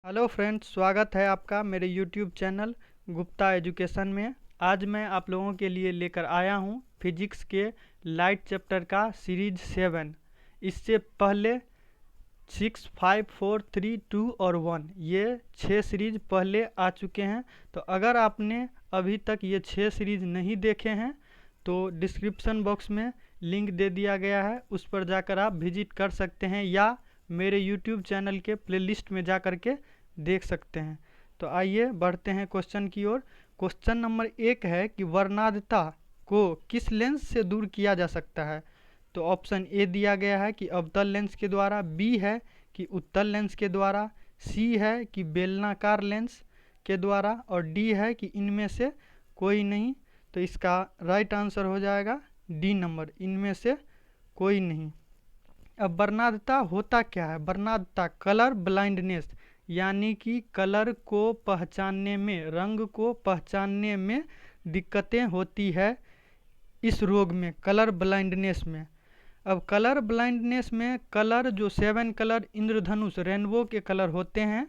Hello friends, स्वागत है आपका मेरे यूट्यूब चैनल गुप्ता एजुकेशन में। आज मैं आप लोगों के लिए लेकर आया हूं फिजिक्स के लाइट चैप्टर का सीरीज 7। इससे पहले 6, 5, 4, 3, 2 और 1 ये 6 सीरीज पहले आ चुके हैं। तो अगर आपने अभी तक ये 6 सीरीज नहीं देखे हैं तो डिस्क्रिप्शन बॉक्स में लिंक दे दिया गया है, उस पर जाकर आप विजिट कर सकते हैं या मेरे यूट्यूब चैनल के प्लेलिस्ट में जा कर के देख सकते हैं। तो आइए बढ़ते हैं क्वेश्चन की ओर। क्वेश्चन नंबर 1 है कि वर्णांधता को किस लेंस से दूर किया जा सकता है। तो ऑप्शन ए दिया गया है कि अवतल लेंस के द्वारा, बी है कि उत्तल लेंस के द्वारा, सी है कि बेलनाकार लेंस के द्वारा और डी है कि इनमें से कोई नहीं। तो इसका राइट आंसर हो जाएगा डी नंबर, इनमें से कोई नहीं। अब वर्णांधता होता क्या है। वर्णांधता कलर ब्लाइंडनेस, यानी कि कलर को पहचानने में, रंग को पहचानने में दिक्कतें होती है इस रोग में, कलर ब्लाइंडनेस में। अब कलर ब्लाइंडनेस में कलर जो 7 कलर इंद्रधनुष रेनबो के कलर होते हैं,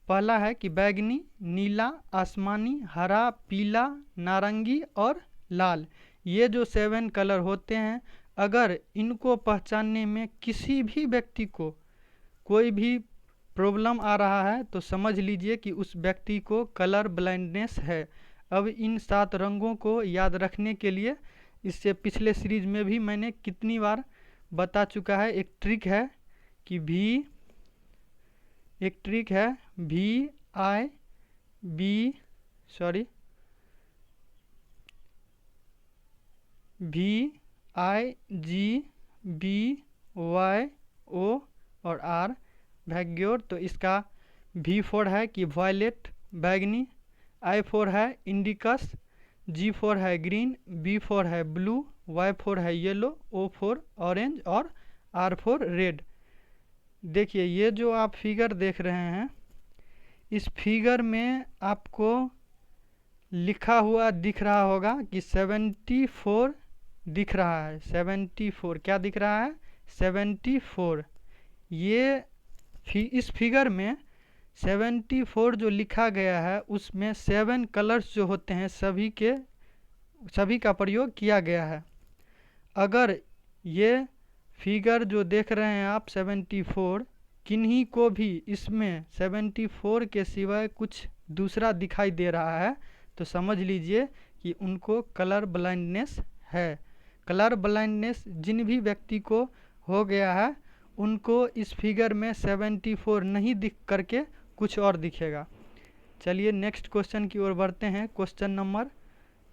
पहला है कि बैगनी, नीला, आसमानी, हरा, पीला, नारंगी और लाल। ये जो 7 कलर होते हैं, अगर इनको पहचानने में किसी भी व्यक्ति को कोई भी प्रॉब्लम आ रहा है तो समझ लीजिए कि उस व्यक्ति को कलर ब्लाइंडनेस है। अब इन 7 रंगों को याद रखने के लिए, इससे पिछले सीरीज में भी मैंने कितनी बार बता चुका है, एक ट्रिक है कि V I G B Y O और आर वैग्योर। तो इसका V4 है कि वॉयलेट बैगनी, I4 है इंडिकस, G4 है ग्रीन, B4 है ब्लू, Y4 है येलो, O4 ऑरेंज और R4 रेड। देखिए ये जो आप फिगर देख रहे हैं, इस फिगर में आपको लिखा हुआ दिख रहा होगा कि 74 दिख रहा है। 74 क्या दिख रहा है? 74। ये इस फिगर में 74 जो लिखा गया है उसमें 7 कलर्स जो होते हैं सभी का प्रयोग किया गया है। अगर ये फिगर जो देख रहे हैं आप 74, किन्हीं को भी इसमें 74 के सिवाय कुछ दूसरा दिखाई दे रहा है तो समझ लीजिए कि उनको कलर ब्लाइंडनेस है। कलर ब्लाइंडनेस जिन भी व्यक्ति को हो गया है उनको इस फिगर में 74 नहीं दिख करके कुछ और दिखेगा। चलिए नेक्स्ट क्वेश्चन की ओर बढ़ते हैं। क्वेश्चन नंबर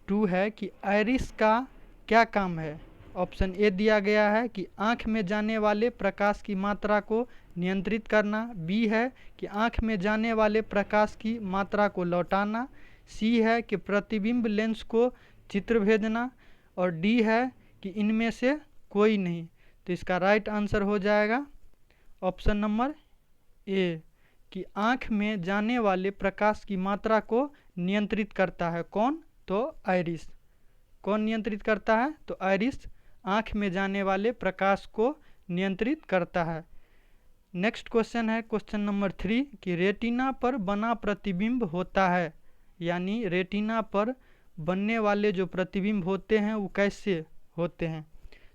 2 है कि आइरिस का क्या काम है। ऑप्शन ए दिया गया है कि आँख में जाने वाले प्रकाश की मात्रा को नियंत्रित करना, बी है कि आँख में जाने वाले प्रकाश की मात्रा को लौटाना, सी है कि प्रतिबिंब लेंस को चित्र भेजना और डी है कि इनमें से कोई नहीं। तो इसका राइट आंसर हो जाएगा ऑप्शन नंबर ए कि आँख में जाने वाले प्रकाश की मात्रा को नियंत्रित करता है। कौन? तो आइरिस। कौन नियंत्रित करता है? तो आइरिस आँख में जाने वाले प्रकाश को नियंत्रित करता है। नेक्स्ट क्वेश्चन है क्वेश्चन नंबर 3 कि रेटिना पर बना प्रतिबिंब होता है, यानी रेटिना पर बनने वाले जो प्रतिबिंब होते हैं वो कैसे होते हैं।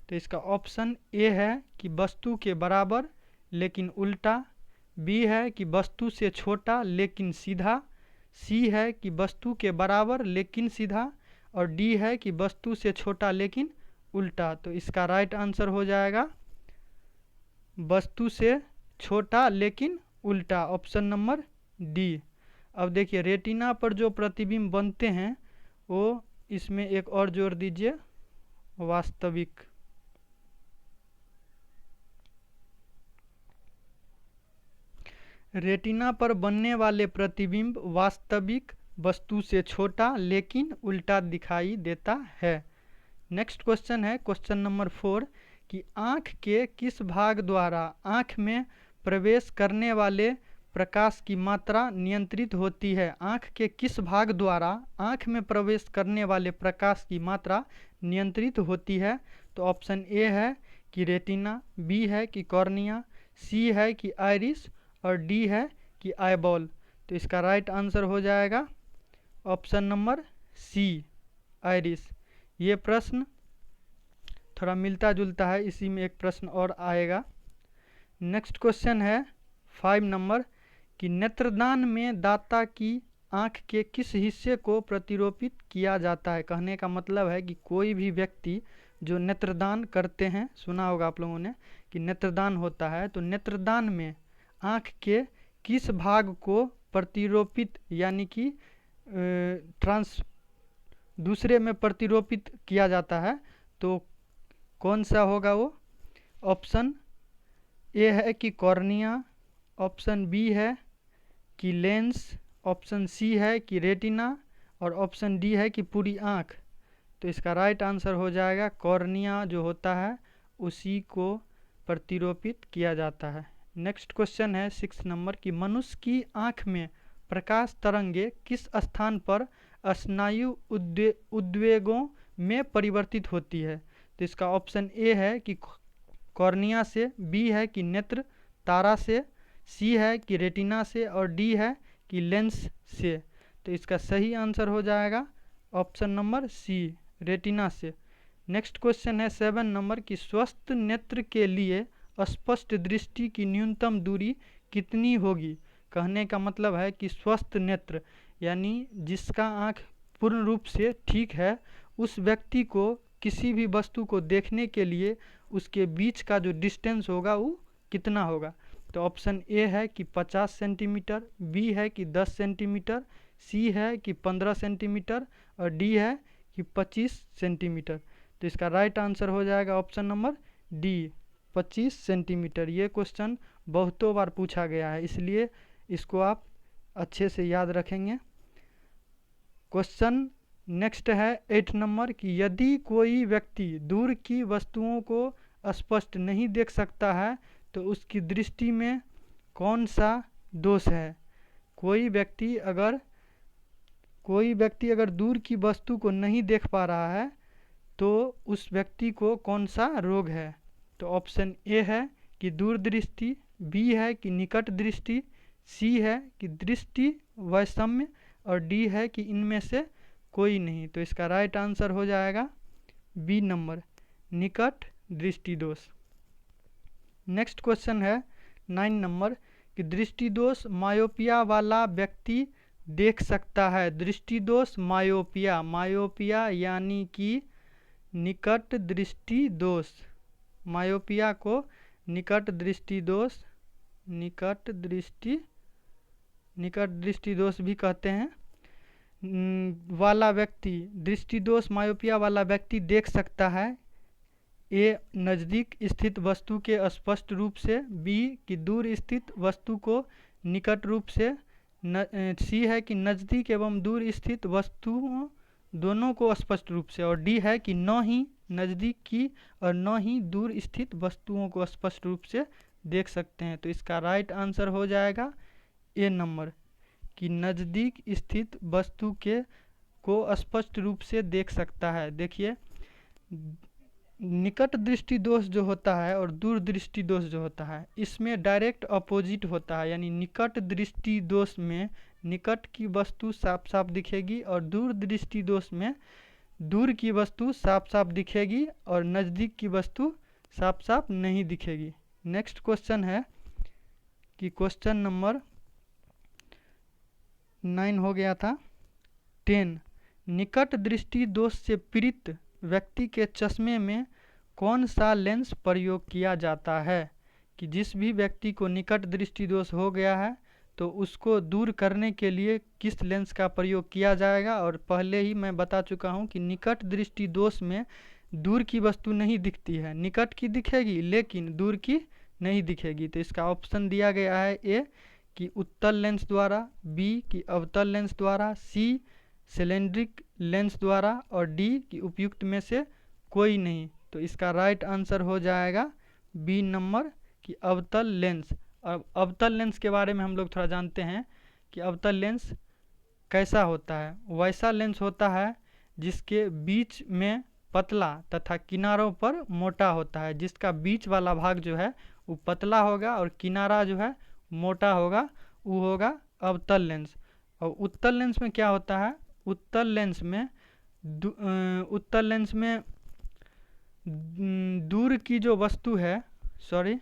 तो इसका ऑप्शन ए है कि वस्तु के बराबर लेकिन उल्टा, बी है कि वस्तु से छोटा लेकिन सीधा, सी है कि वस्तु के बराबर लेकिन सीधा और डी है कि वस्तु से छोटा लेकिन उल्टा। तो इसका राइट आंसर हो जाएगा वस्तु से छोटा लेकिन उल्टा, ऑप्शन नंबर डी। अब देखिए रेटिना पर जो प्रतिबिंब बनते हैं वो, इसमें एक और जोड़ दीजिए, वास्तविक। रेटिना पर बनने वाले प्रतिबिंब वास्तविक वस्तु से छोटा लेकिन उल्टा दिखाई देता है। नेक्स्ट क्वेश्चन है क्वेश्चन नंबर 4 कि आँख के किस भाग द्वारा आँख में प्रवेश करने वाले प्रकाश की मात्रा नियंत्रित होती है। आँख के किस भाग द्वारा आँख में प्रवेश करने वाले प्रकाश की मात्रा नियंत्रित होती है। तो ऑप्शन ए है कि रेटिना, बी है कि कॉर्निया, सी है कि आइरिस और डी है कि आई बॉल। तो इसका राइट आंसर हो जाएगा ऑप्शन नंबर सी, आइरिस। ये प्रश्न थोड़ा मिलता जुलता है, इसी में एक प्रश्न और आएगा। नेक्स्ट क्वेश्चन है 5 नंबर कि नेत्रदान में दाता की आँख के किस हिस्से को प्रतिरोपित किया जाता है। कहने का मतलब है कि कोई भी व्यक्ति जो नेत्रदान करते हैं, सुना होगा आप लोगों ने कि नेत्रदान होता है, तो नेत्रदान में आँख के किस भाग को प्रतिरोपित यानी कि दूसरे में प्रतिरोपित किया जाता है, तो कौन सा होगा वो। ऑप्शन ए है कि कॉर्निया, ऑप्शन बी है कि लेंस, ऑप्शन सी है कि रेटिना और ऑप्शन डी है कि पूरी आँख। तो इसका राइट आंसर हो जाएगा कॉर्निया जो होता है उसी को प्रतिरोपित किया जाता है। नेक्स्ट क्वेश्चन है 6 नंबर कि मनुष्य की आँख में प्रकाश तरंगे किस स्थान पर स्नायु उद्वेगों में परिवर्तित होती है। तो इसका ऑप्शन ए है कि कॉर्निया से, बी है कि नेत्र तारा से, सी है कि रेटिना से और डी है कि लेंस से। तो इसका सही आंसर हो जाएगा ऑप्शन नंबर सी, रेटिना से। नेक्स्ट क्वेश्चन है 7 नंबर कि स्वस्थ नेत्र के लिए स्पष्ट दृष्टि की न्यूनतम दूरी कितनी होगी। कहने का मतलब है कि स्वस्थ नेत्र यानी जिसका आँख पूर्ण रूप से ठीक है, उस व्यक्ति को किसी भी वस्तु को देखने के लिए उसके बीच का जो डिस्टेंस होगा वो कितना होगा। तो ऑप्शन ए है कि 50 सेंटीमीटर, बी है कि 10 सेंटीमीटर, सी है कि 15 सेंटीमीटर और डी है कि 25 सेंटीमीटर। तो इसका राइट आंसर हो जाएगा ऑप्शन नंबर डी, 25 सेंटीमीटर। ये क्वेश्चन बहुतों बार पूछा गया है, इसलिए इसको आप अच्छे से याद रखेंगे। क्वेश्चन नेक्स्ट है 8 नंबर कि यदि कोई व्यक्ति दूर की वस्तुओं को स्पष्ट नहीं देख सकता है तो उसकी दृष्टि में कौन सा दोष है। कोई व्यक्ति अगर दूर की वस्तु को नहीं देख पा रहा है तो उस व्यक्ति को कौन सा रोग है। तो ऑप्शन ए है कि दूरदृष्टि, बी है कि निकट दृष्टि, सी है कि दृष्टि वैषम्य और डी है कि इनमें से कोई नहीं। तो इसका राइट आंसर हो जाएगा बी नंबर, निकट दृष्टि दोष। नेक्स्ट क्वेश्चन है 9 नंबर कि दृष्टि दोष मायोपिया वाला व्यक्ति देख सकता है। दृष्टि दोष मायोपिया, मायोपिया यानी कि निकट दृष्टि दोष। मायोपिया को निकट दृष्टि दोष, निकट दृष्टि दोष भी कहते हैं। वाला व्यक्ति, दृष्टि दोष मायोपिया वाला व्यक्ति देख सकता है। ए नज़दीक स्थित वस्तु के स्पष्ट रूप से, बी कि दूर स्थित वस्तु को निकट रूप से, सी है कि नज़दीक एवं दूर स्थित वस्तुओं दोनों को स्पष्ट रूप से और डी है कि न ही नज़दीक की और न ही दूर स्थित वस्तुओं को स्पष्ट रूप से देख सकते हैं। तो इसका राइट आंसर हो जाएगा ए नंबर कि नज़दीक स्थित वस्तु को स्पष्ट रूप से देख सकता है। देखिए निकट दृष्टि दोष जो होता है और दूर दृष्टि दोष जो होता है इसमें डायरेक्ट अपोजिट होता है। यानी निकट दृष्टि दोष में निकट की वस्तु साफ साफ दिखेगी और दूर दृष्टि दोष में दूर की वस्तु साफ साफ दिखेगी और नज़दीक की वस्तु साफ साफ नहीं दिखेगी। नेक्स्ट क्वेश्चन है कि क्वेश्चन नंबर 9 हो गया था। 10 निकट दृष्टि दोष से पीड़ित व्यक्ति के चश्मे में कौन सा लेंस प्रयोग किया जाता है। कि जिस भी व्यक्ति को निकट दृष्टि दोष हो गया है तो उसको दूर करने के लिए किस लेंस का प्रयोग किया जाएगा। और पहले ही मैं बता चुका हूँ कि निकट दृष्टि दोष में दूर की वस्तु नहीं दिखती है, निकट की दिखेगी लेकिन दूर की नहीं दिखेगी। तो इसका ऑप्शन दिया गया है ए कि उत्तल लेंस द्वारा, बी कि अवतल लेंस द्वारा, सी सिलेंड्रिक लेंस द्वारा और डी कि उपयुक्त में से कोई नहीं। तो इसका राइट आंसर हो जाएगा बी नंबर कि अवतल लेंस। अब अवतल लेंस के बारे में हम लोग थोड़ा जानते हैं कि अवतल लेंस कैसा होता है। वैसा लेंस होता है जिसके बीच में पतला तथा किनारों पर मोटा होता है, जिसका बीच वाला भाग जो है वो पतला होगा और किनारा जो है मोटा होगा, वो होगा अवतल लेंस। और उत्तल लेंस में क्या होता है, उत्तल लेंस में दूर की जो वस्तु है, सॉरी,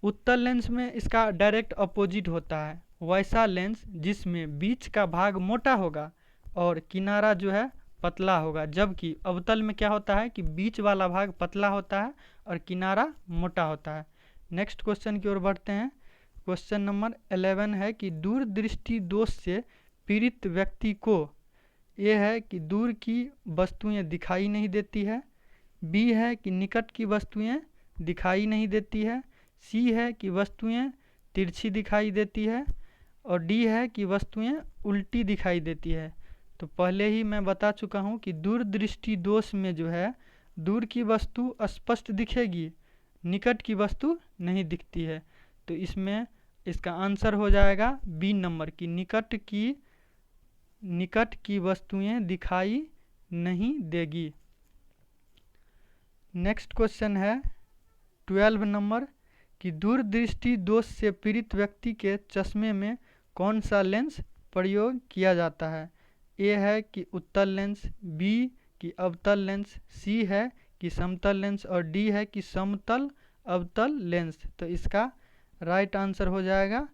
उत्तल लेंस में इसका डायरेक्ट अपोजिट होता है, वैसा लेंस जिसमें बीच का भाग मोटा होगा और किनारा जो है पतला होगा। जबकि अवतल में क्या होता है कि बीच वाला भाग पतला होता है और किनारा मोटा होता है। नेक्स्ट क्वेश्चन की ओर बढ़ते हैं। क्वेश्चन नंबर 11 है कि दूरदृष्टि दोष से पीड़ित व्यक्ति को, ए है कि दूर की वस्तुएं दिखाई नहीं देती है, बी है कि निकट की वस्तुएं दिखाई नहीं देती है, सी है कि वस्तुएं तिरछी दिखाई देती है, और डी है कि वस्तुएं उल्टी दिखाई देती है। तो पहले ही मैं बता चुका हूं कि दूरदृष्टि दोष में जो है दूर की वस्तु स्पष्ट दिखेगी, निकट की वस्तु नहीं दिखती है। तो इसमें इसका आंसर हो जाएगा बी नंबर की निकट की वस्तुएं दिखाई नहीं देगी। नेक्स्ट क्वेश्चन है 12 नंबर कि दूरदृष्टि दोष से पीड़ित व्यक्ति के चश्मे में कौन सा लेंस प्रयोग किया जाता है। ए है कि उत्तल लेंस, बी कि अवतल लेंस, सी है कि समतल लेंस, और डी है कि समतल अवतल लेंस। तो इसका राइट आंसर हो जाएगा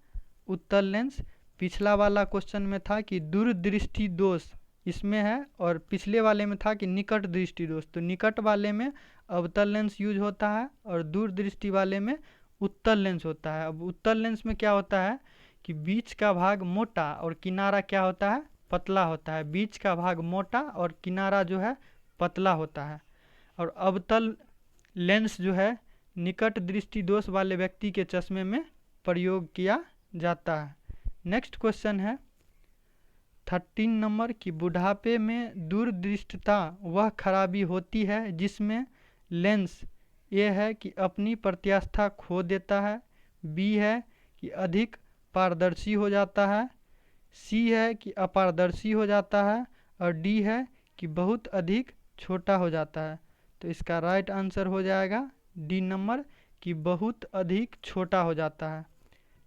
उत्तल लेंस। पिछला वाला क्वेश्चन में था कि दूरदृष्टि दोष इसमें है और पिछले वाले में था कि निकट दृष्टि दोष। तो निकट वाले में अवतल लेंस यूज होता है और दूरदृष्टि वाले में उत्तल लेंस होता है। अब उत्तल लेंस में क्या होता है कि बीच का भाग मोटा और किनारा क्या होता है, पतला होता है। बीच का भाग मोटा और किनारा जो है पतला होता है। और अवतल लेंस जो है निकट दृष्टि दोष वाले व्यक्ति के चश्मे में प्रयोग किया जाता है। नेक्स्ट क्वेश्चन है 13 नंबर की बुढ़ापे में दूरदृष्टता वह खराबी होती है जिसमें लेंस, ए है कि अपनी प्रत्यास्था खो देता है, बी है कि अधिक पारदर्शी हो जाता है, सी है कि अपारदर्शी हो जाता है, और डी है कि बहुत अधिक छोटा हो जाता है। तो इसका राइट आंसर हो जाएगा डी नंबर कि बहुत अधिक छोटा हो जाता है।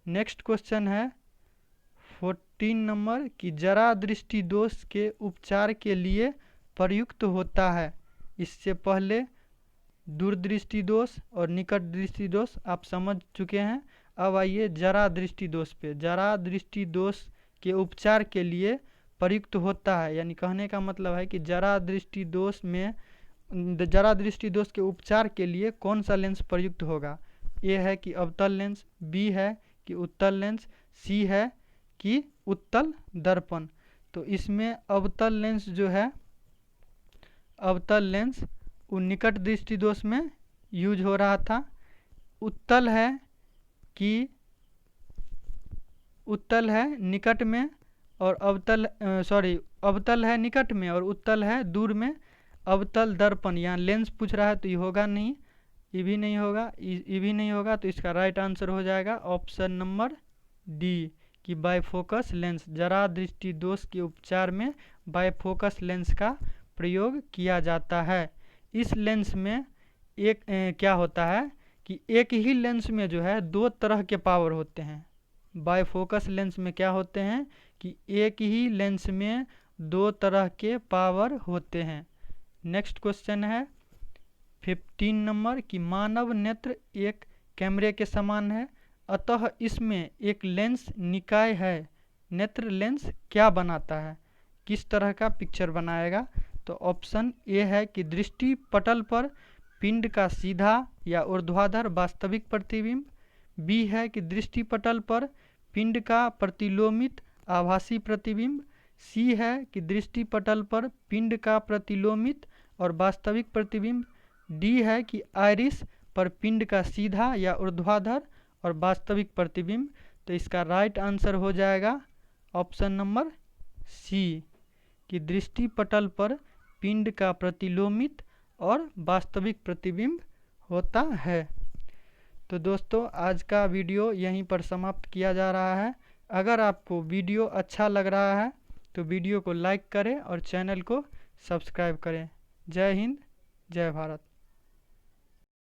नेक्स्ट क्वेश्चन है 14 नंबर कि जरा दृष्टि दोष के उपचार के लिए प्रयुक्त होता है। इससे पहले दूरदृष्टि दोष और निकट दृष्टि दोष आप समझ चुके हैं। अब आइए जरा दृष्टि दोष पे। जरा दृष्टि दोष के उपचार के लिए प्रयुक्त होता है, यानी कहने का मतलब है कि जरा दृष्टि दोष के उपचार के लिए कौन सा लेंस प्रयुक्त होगा। ए है कि अवतल लेंस, बी है कि उत्तल लेंस, सी है कि उत्तल दर्पण। तो इसमें अवतल लेंस जो है, अवतल लेंस वो निकट दृष्टि दोष में यूज हो रहा था। उत्तल है निकट में और अवतल है निकट में और उत्तल है दूर में। अवतल दर्पण यहाँ लेंस पूछ रहा है तो ये होगा नहीं, ये भी नहीं होगा, ये भी नहीं होगा। तो इसका राइट आंसर हो जाएगा ऑप्शन नंबर डी कि बाइफोकस लेंस। जरा दृष्टि दोष के उपचार में बाइफोकस लेंस का प्रयोग किया जाता है। इस लेंस में क्या होता है कि एक ही लेंस में जो है दो तरह के पावर होते हैं। बाइफोकस लेंस में क्या होते हैं कि एक ही लेंस में दो तरह के पावर होते हैं। नेक्स्ट क्वेश्चन है 15 नंबर कि मानव नेत्र एक कैमरे के समान है, अतः इसमें एक लेंस निकाय है। नेत्र लेंस क्या बनाता है, किस तरह का पिक्चर बनाएगा। तो ऑप्शन ए है कि दृष्टि पटल पर पिंड का सीधा या ऊर्ध्वाधर वास्तविक प्रतिबिंब, बी है कि दृष्टि पटल पर पिंड का प्रतिलोमित आभासी प्रतिबिंब, सी है कि दृष्टि पटल पर पिंड का प्रतिलोमित और वास्तविक प्रतिबिंब, डी है कि आइरिस पर पिंड का सीधा या ऊर्ध्वाधर और वास्तविक प्रतिबिंब। तो इसका राइट आंसर हो जाएगा ऑप्शन नंबर सी कि दृष्टि पटल पर पिंड का प्रतिलोमित और वास्तविक प्रतिबिंब होता है। तो दोस्तों आज का वीडियो यहीं पर समाप्त किया जा रहा है। अगर आपको वीडियो अच्छा लग रहा है तो वीडियो को लाइक करें और चैनल को सब्सक्राइब करें। जय हिंद, जय भारत।